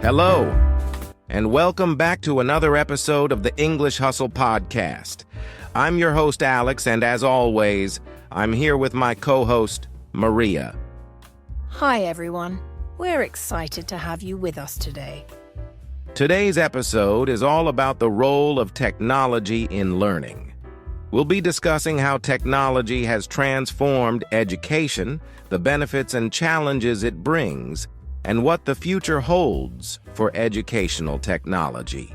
Hello, and welcome back to another episode of the English Hustle Podcast. I'm your host, Alex, and as always, I'm here with my co-host, Maria. Hi, everyone. We're excited to have you with us today. Today's episode is all about the role of technology in learning. We'll be discussing how technology has transformed education, the benefits and challenges it brings, and what the future holds for educational technology.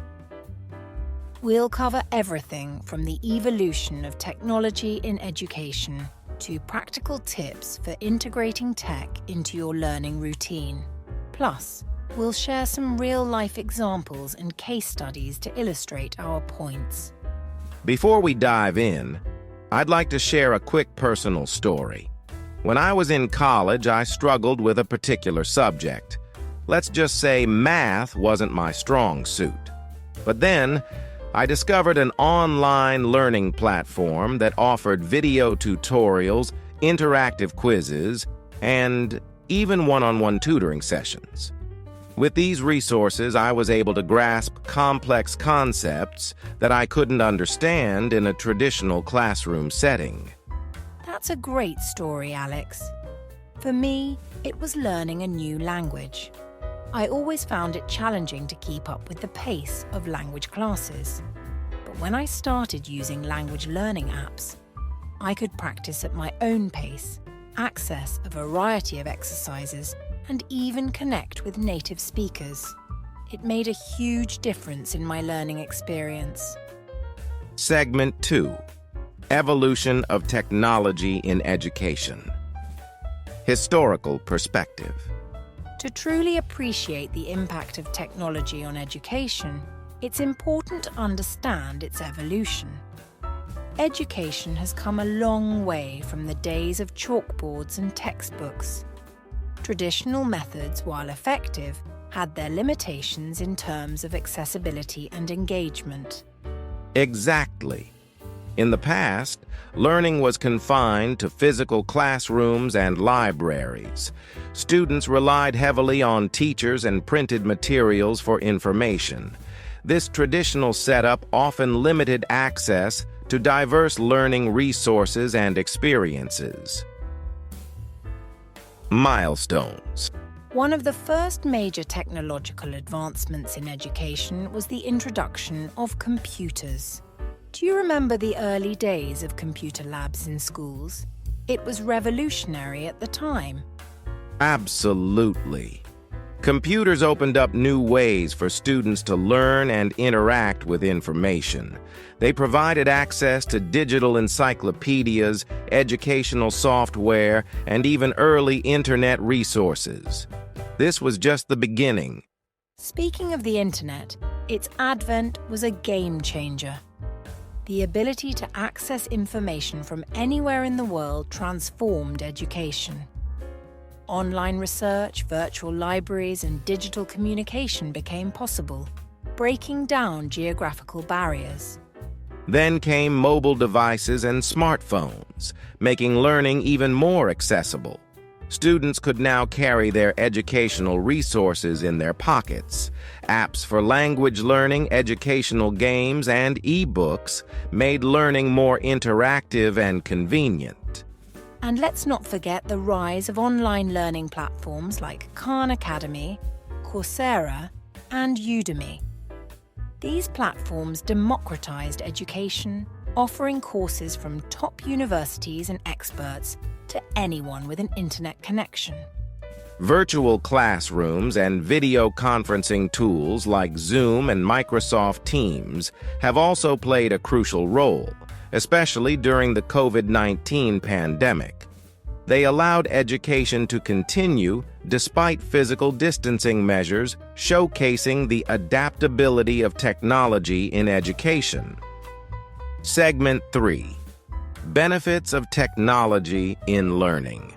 We'll cover everything from the evolution of technology in education to practical tips for integrating tech into your learning routine. Plus, we'll share some real-life examples and case studies to illustrate our points. Before we dive in, I'd like to share a quick personal story. When I was in college, I struggled with a particular subject. Let's just say math wasn't my strong suit. But then, I discovered an online learning platform that offered video tutorials, interactive quizzes, and even one-on-one tutoring sessions. With these resources, I was able to grasp complex concepts that I couldn't understand in a traditional classroom setting. That's a great story, Alex. For me, it was learning a new language. I always found it challenging to keep up with the pace of language classes. But when I started using language learning apps, I could practice at my own pace, access a variety of exercises, and even connect with native speakers. It made a huge difference in my learning experience. Segment 2. Evolution of technology in education. Historical perspective. To truly appreciate the impact of technology on education, it's important to understand its evolution. Education has come a long way from the days of chalkboards and textbooks. Traditional methods, while effective, had their limitations in terms of accessibility and engagement. Exactly. In the past, learning was confined to physical classrooms and libraries. Students relied heavily on teachers and printed materials for information. This traditional setup often limited access to diverse learning resources and experiences. Milestones. One of the first major technological advancements in education was the introduction of computers. Do you remember the early days of computer labs in schools? It was revolutionary at the time. Absolutely. Computers opened up new ways for students to learn and interact with information. They provided access to digital encyclopedias, educational software, and even early internet resources. This was just the beginning. Speaking of the internet, its advent was a game changer. The ability to access information from anywhere in the world transformed education. Online research, virtual libraries, and digital communication became possible, breaking down geographical barriers. Then came mobile devices and smartphones, making learning even more accessible. Students could now carry their educational resources in their pockets. Apps for language learning, educational games, and e-books made learning more interactive and convenient. And let's not forget the rise of online learning platforms like Khan Academy, Coursera, and Udemy. These platforms democratized education, offering courses from top universities and experts to anyone with an internet connection. Virtual classrooms and video conferencing tools like Zoom and Microsoft Teams have also played a crucial role, especially during the COVID-19 pandemic. They allowed education to continue despite physical distancing measures, showcasing the adaptability of technology in education. Segment 3. Benefits of technology in learning.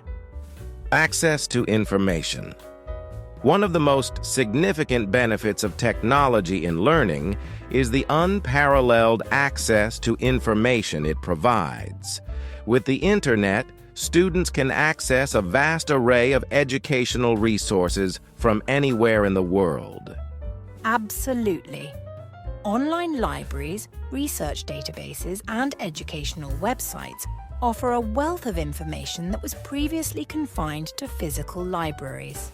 Access to information. One of the most significant benefits of technology in learning is the unparalleled access to information it provides. With the internet, students can access a vast array of educational resources from anywhere in the world. Absolutely. Online libraries, research databases, and educational websites offer a wealth of information that was previously confined to physical libraries.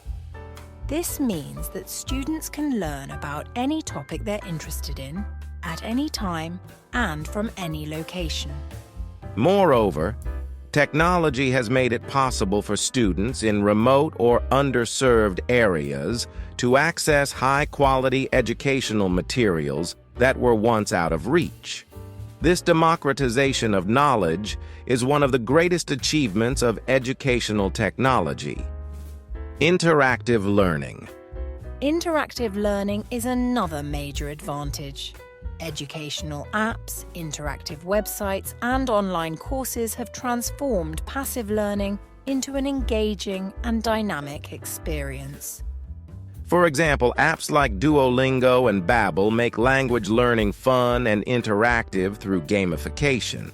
This means that students can learn about any topic they're interested in, at any time, and from any location. Moreover, technology has made it possible for students in remote or underserved areas to access high-quality educational materials that were once out of reach. This democratization of knowledge is one of the greatest achievements of educational technology. Interactive learning. Interactive learning is another major advantage. Educational apps, interactive websites, and online courses have transformed passive learning into an engaging and dynamic experience. For example, apps like Duolingo and Babbel make language learning fun and interactive through gamification.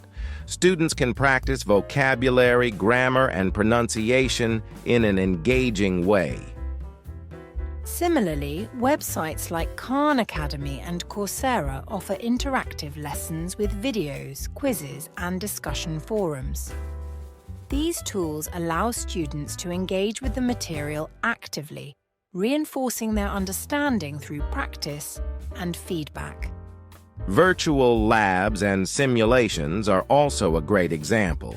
Students can practice vocabulary, grammar, and pronunciation in an engaging way. Similarly, websites like Khan Academy and Coursera offer interactive lessons with videos, quizzes, and discussion forums. These tools allow students to engage with the material actively, reinforcing their understanding through practice and feedback. Virtual labs and simulations are also a great example.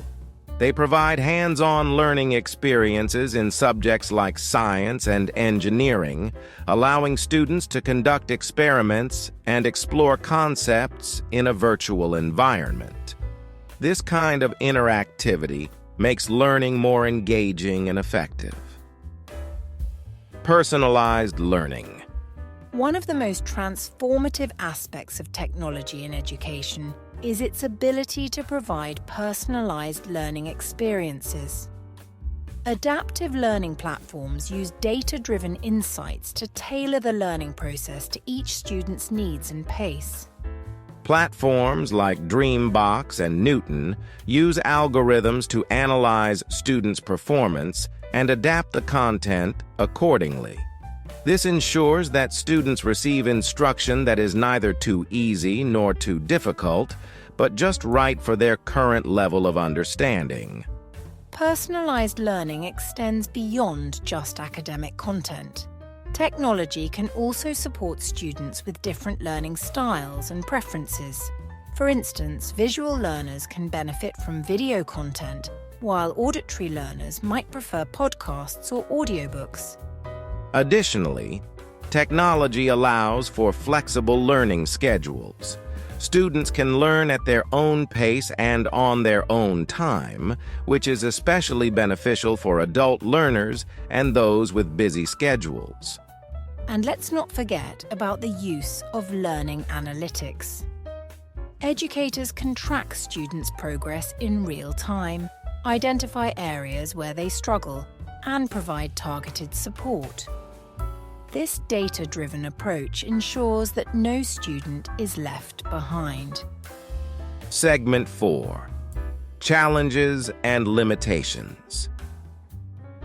They provide hands-on learning experiences in subjects like science and engineering, allowing students to conduct experiments and explore concepts in a virtual environment. This kind of interactivity makes learning more engaging and effective. Personalized learning. One of the most transformative aspects of technology in education is its ability to provide personalized learning experiences. Adaptive learning platforms use data-driven insights to tailor the learning process to each student's needs and pace. Platforms like Dreambox and Newton use algorithms to analyze students' performance and adapt the content accordingly. This ensures that students receive instruction that is neither too easy nor too difficult, but just right for their current level of understanding. Personalized learning extends beyond just academic content. Technology can also support students with different learning styles and preferences. For instance, visual learners can benefit from video content, while auditory learners might prefer podcasts or audiobooks. Additionally, technology allows for flexible learning schedules. Students can learn at their own pace and on their own time, which is especially beneficial for adult learners and those with busy schedules. And let's not forget about the use of learning analytics. Educators can track students' progress in real time, identify areas where they struggle, and provide targeted support. This data-driven approach ensures that no student is left behind. Segment 4. Challenges and limitations.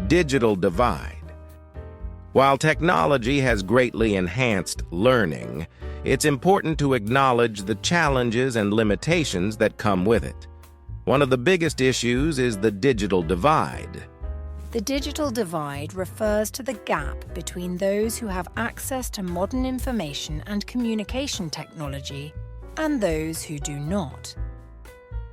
Digital divide. While technology has greatly enhanced learning, it's important to acknowledge the challenges and limitations that come with it. One of the biggest issues is the digital divide. The digital divide refers to the gap between those who have access to modern information and communication technology and those who do not.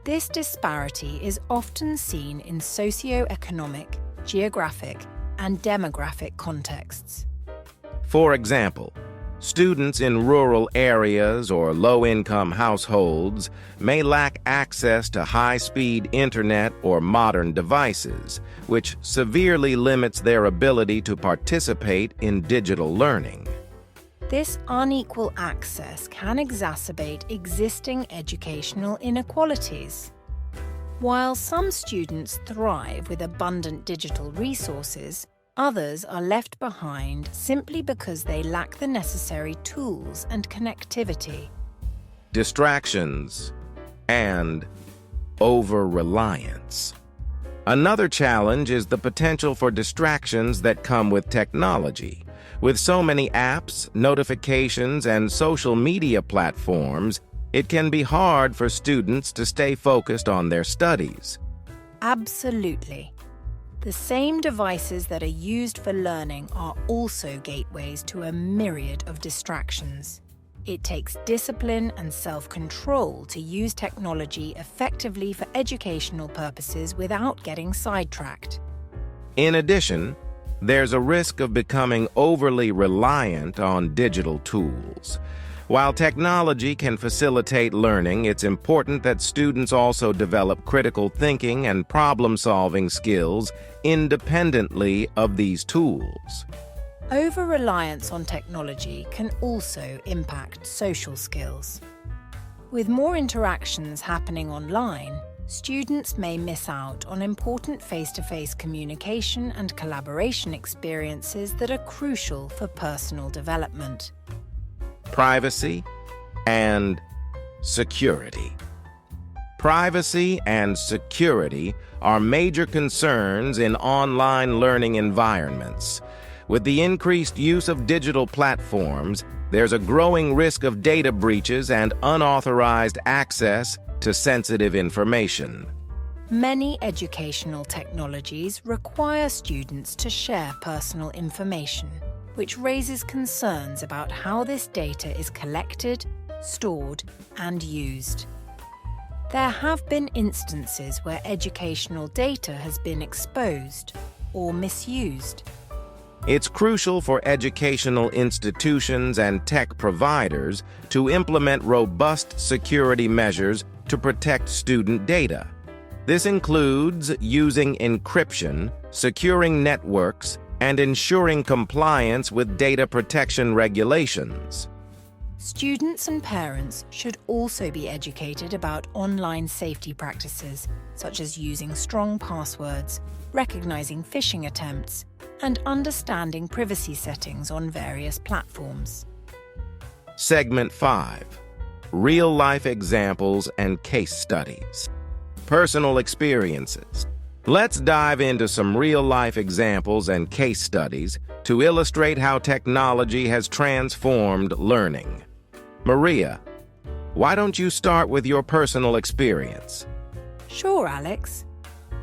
This disparity is often seen in socio-economic, geographic, and demographic contexts. For example, students in rural areas or low-income households may lack access to high-speed internet or modern devices, which severely limits their ability to participate in digital learning. This unequal access can exacerbate existing educational inequalities. While some students thrive with abundant digital resources, others are left behind simply because they lack the necessary tools and connectivity. Distractions and over-reliance. Another challenge is the potential for distractions that come with technology, With so many apps, notifications, and social media platforms, it can be hard for students to stay focused on their studies. Absolutely. The same devices that are used for learning are also gateways to a myriad of distractions. It takes discipline and self-control to use technology effectively for educational purposes without getting sidetracked. In addition, there's a risk of becoming overly reliant on digital tools. While technology can facilitate learning, it's important that students also develop critical thinking and problem-solving skills independently of these tools. Over-reliance on technology can also impact social skills. With more interactions happening online, students may miss out on important face-to-face communication and collaboration experiences that are crucial for personal development. Privacy and security. Privacy and security are major concerns in online learning environments. With the increased use of digital platforms, there's a growing risk of data breaches and unauthorized access to sensitive information. Many educational technologies require students to share personal information, which raises concerns about how this data is collected, stored, and used. There have been instances where educational data has been exposed or misused. It's crucial for educational institutions and tech providers to implement robust security measures to protect student data. This includes using encryption, securing networks, and ensuring compliance with data protection regulations. Students and parents should also be educated about online safety practices, such as using strong passwords, recognizing phishing attempts, and understanding privacy settings on various platforms. Segment 5. Real-life examples and case studies. Personal experiences. Let's dive into some real-life examples and case studies to illustrate how technology has transformed learning. Maria, why don't you start with your personal experience? Sure, Alex.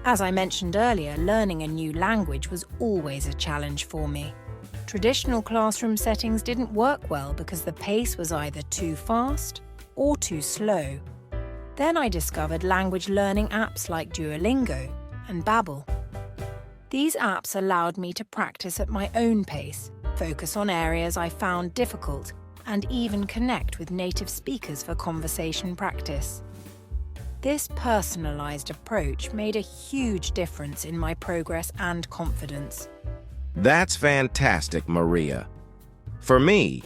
As I mentioned earlier, learning a new language was always a challenge for me. Traditional classroom settings didn't work well because the pace was either too fast or too slow. Then I discovered language learning apps like Duolingo and Babbel. These apps allowed me to practice at my own pace, focus on areas I found difficult, and even connect with native speakers for conversation practice. This personalized approach made a huge difference in my progress and confidence. That's fantastic, Maria. For me,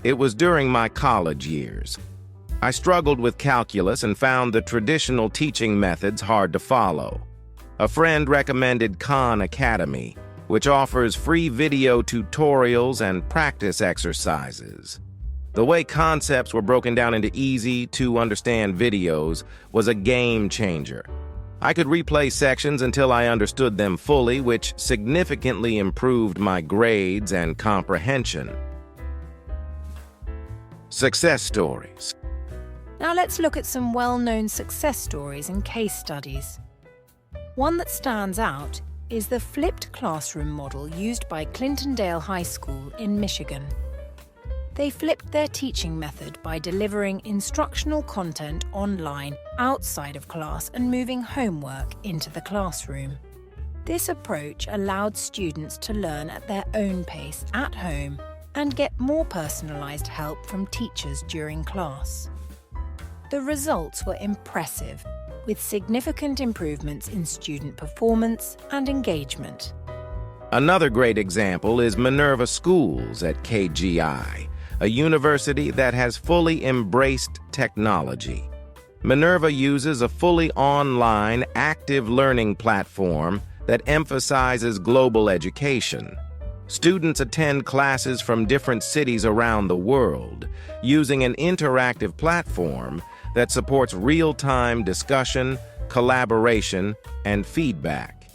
it was during my college years. I struggled with calculus and found the traditional teaching methods hard to follow. A friend recommended Khan Academy, which offers free video tutorials and practice exercises. The way concepts were broken down into easy-to-understand videos was a game changer. I could replay sections until I understood them fully, which significantly improved my grades and comprehension. Success stories. Now let's look at some well-known success stories and case studies. One that stands out is the flipped classroom model used by Clintondale High School in Michigan. They flipped their teaching method by delivering instructional content online outside of class and moving homework into the classroom. This approach allowed students to learn at their own pace at home and get more personalized help from teachers during class. The results were impressive, with significant improvements in student performance and engagement. Another great example is Minerva Schools at KGI, a university that has fully embraced technology. Minerva uses a fully online, active learning platform that emphasizes global education. Students attend classes from different cities around the world, using an interactive platform that supports real-time discussion, collaboration, and feedback.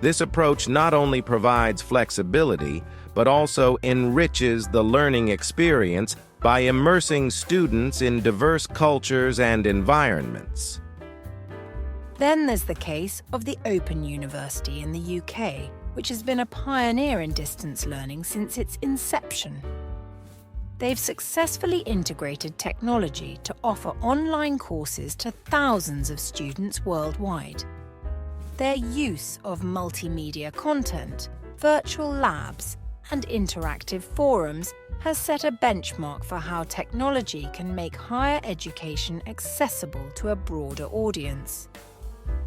This approach not only provides flexibility, but also enriches the learning experience by immersing students in diverse cultures and environments. Then there's the case of the Open University in the UK, which has been a pioneer in distance learning since its inception. They've successfully integrated technology to offer online courses to thousands of students worldwide. Their use of multimedia content, virtual labs, and interactive forums has set a benchmark for how technology can make higher education accessible to a broader audience.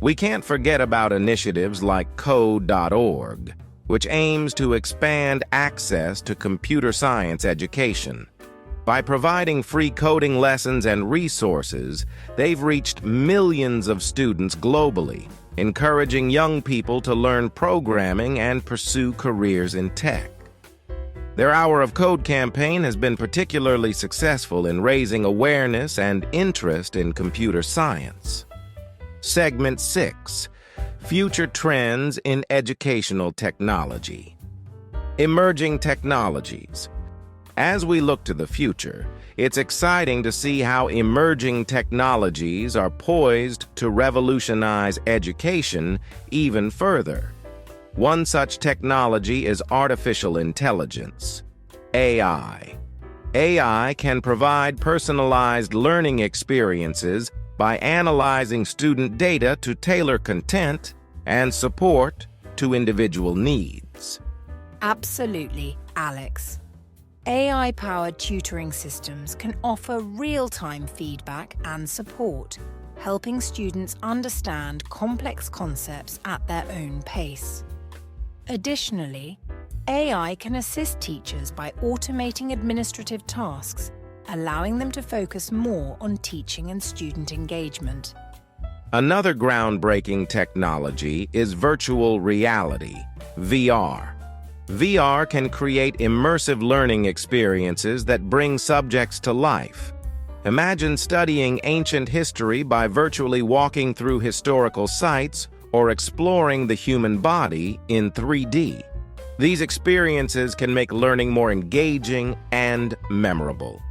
We can't forget about initiatives like code.org, which aims to expand access to computer science education. By providing free coding lessons and resources, they've reached millions of students globally, encouraging young people to learn programming and pursue careers in tech. Their Hour of Code campaign has been particularly successful in raising awareness and interest in computer science. Segment 6. Future Trends in Educational Technology. Emerging Technologies. As we look to the future, it's exciting to see how emerging technologies are poised to revolutionize education even further. One such technology is artificial intelligence, AI. AI can provide personalized learning experiences by analyzing student data to tailor content and support to individual needs. Absolutely, Alex. AI-powered tutoring systems can offer real-time feedback and support, helping students understand complex concepts at their own pace. Additionally, AI can assist teachers by automating administrative tasks, allowing them to focus more on teaching and student engagement. Another groundbreaking technology is virtual reality, VR. VR can create immersive learning experiences that bring subjects to life. Imagine studying ancient history by virtually walking through historical sites or exploring the human body in 3D. These experiences can make learning more engaging and memorable.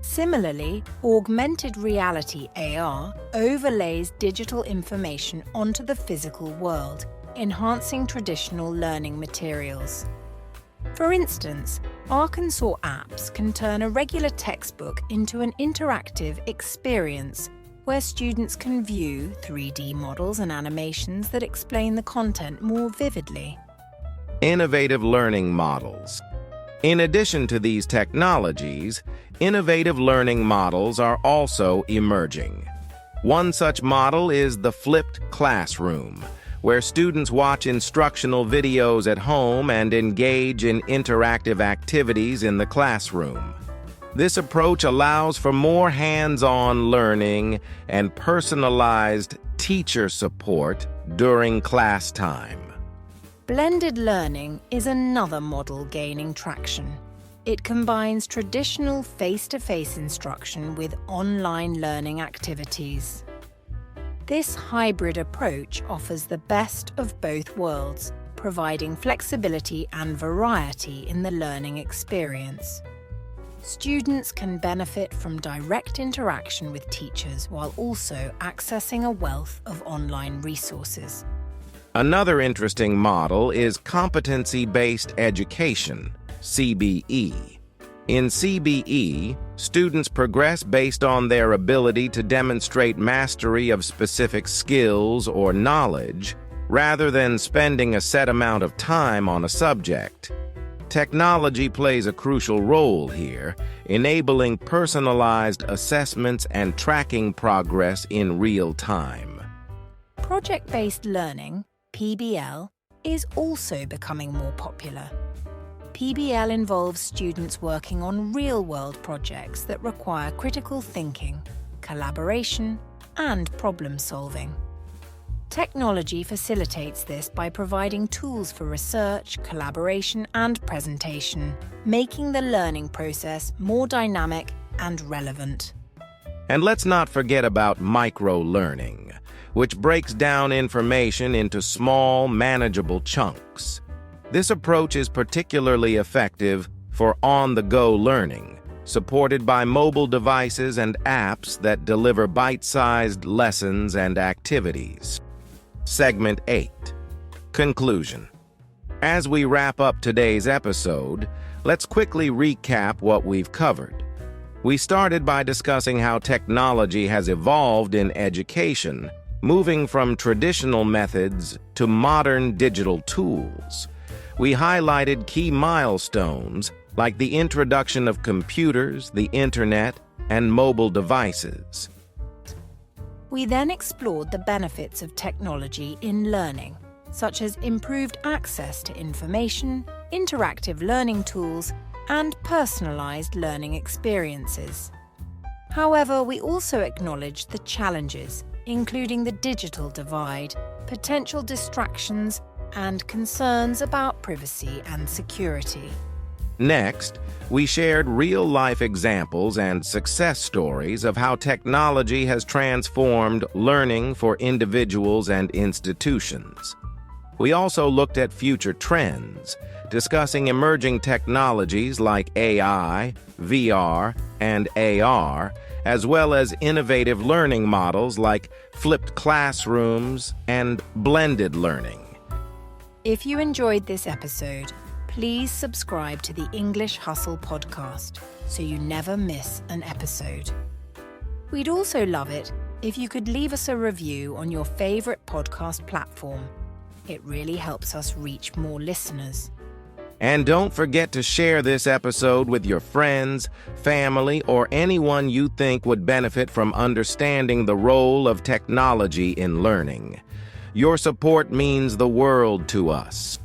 Similarly, augmented reality AR overlays digital information onto the physical world, enhancing traditional learning materials. For instance, Arkansas apps can turn a regular textbook into an interactive experience where students can view 3D models and animations that explain the content more vividly. Innovative learning models. In addition to these technologies, innovative learning models are also emerging. One such model is the flipped classroom, where students watch instructional videos at home and engage in interactive activities in the classroom. This approach allows for more hands-on learning and personalized teacher support during class time. Blended learning is another model gaining traction. It combines traditional face-to-face instruction with online learning activities. This hybrid approach offers the best of both worlds, providing flexibility and variety in the learning experience. Students can benefit from direct interaction with teachers while also accessing a wealth of online resources. Another interesting model is competency-based education, CBE. In CBE, students progress based on their ability to demonstrate mastery of specific skills or knowledge, rather than spending a set amount of time on a subject. Technology plays a crucial role here, enabling personalized assessments and tracking progress in real time. Project-based learning, PBL, is also becoming more popular. PBL involves students working on real-world projects that require critical thinking, collaboration, and problem-solving. Technology facilitates this by providing tools for research, collaboration, and presentation, making the learning process more dynamic and relevant. And let's not forget about micro-learning, which breaks down information into small, manageable chunks. This approach is particularly effective for on-the-go learning, supported by mobile devices and apps that deliver bite-sized lessons and activities. Segment 8. Conclusion. As we wrap up today's episode, let's quickly recap what we've covered. We started by discussing how technology has evolved in education, moving from traditional methods to modern digital tools. We highlighted key milestones like the introduction of computers, the internet, and mobile devices. We then explored the benefits of technology in learning, such as improved access to information, interactive learning tools, and personalized learning experiences. However, we also acknowledged the challenges, including the digital divide, potential distractions, and concerns about privacy and security. Next, we shared real-life examples and success stories of how technology has transformed learning for individuals and institutions. We also looked at future trends, discussing emerging technologies like AI, VR, and AR, as well as innovative learning models like flipped classrooms and blended learning. If you enjoyed this episode, please subscribe to the English Hustle podcast so you never miss an episode. We'd also love it if you could leave us a review on your favorite podcast platform. It really helps us reach more listeners. And don't forget to share this episode with your friends, family, or anyone you think would benefit from understanding the role of technology in learning. Your support means the world to us.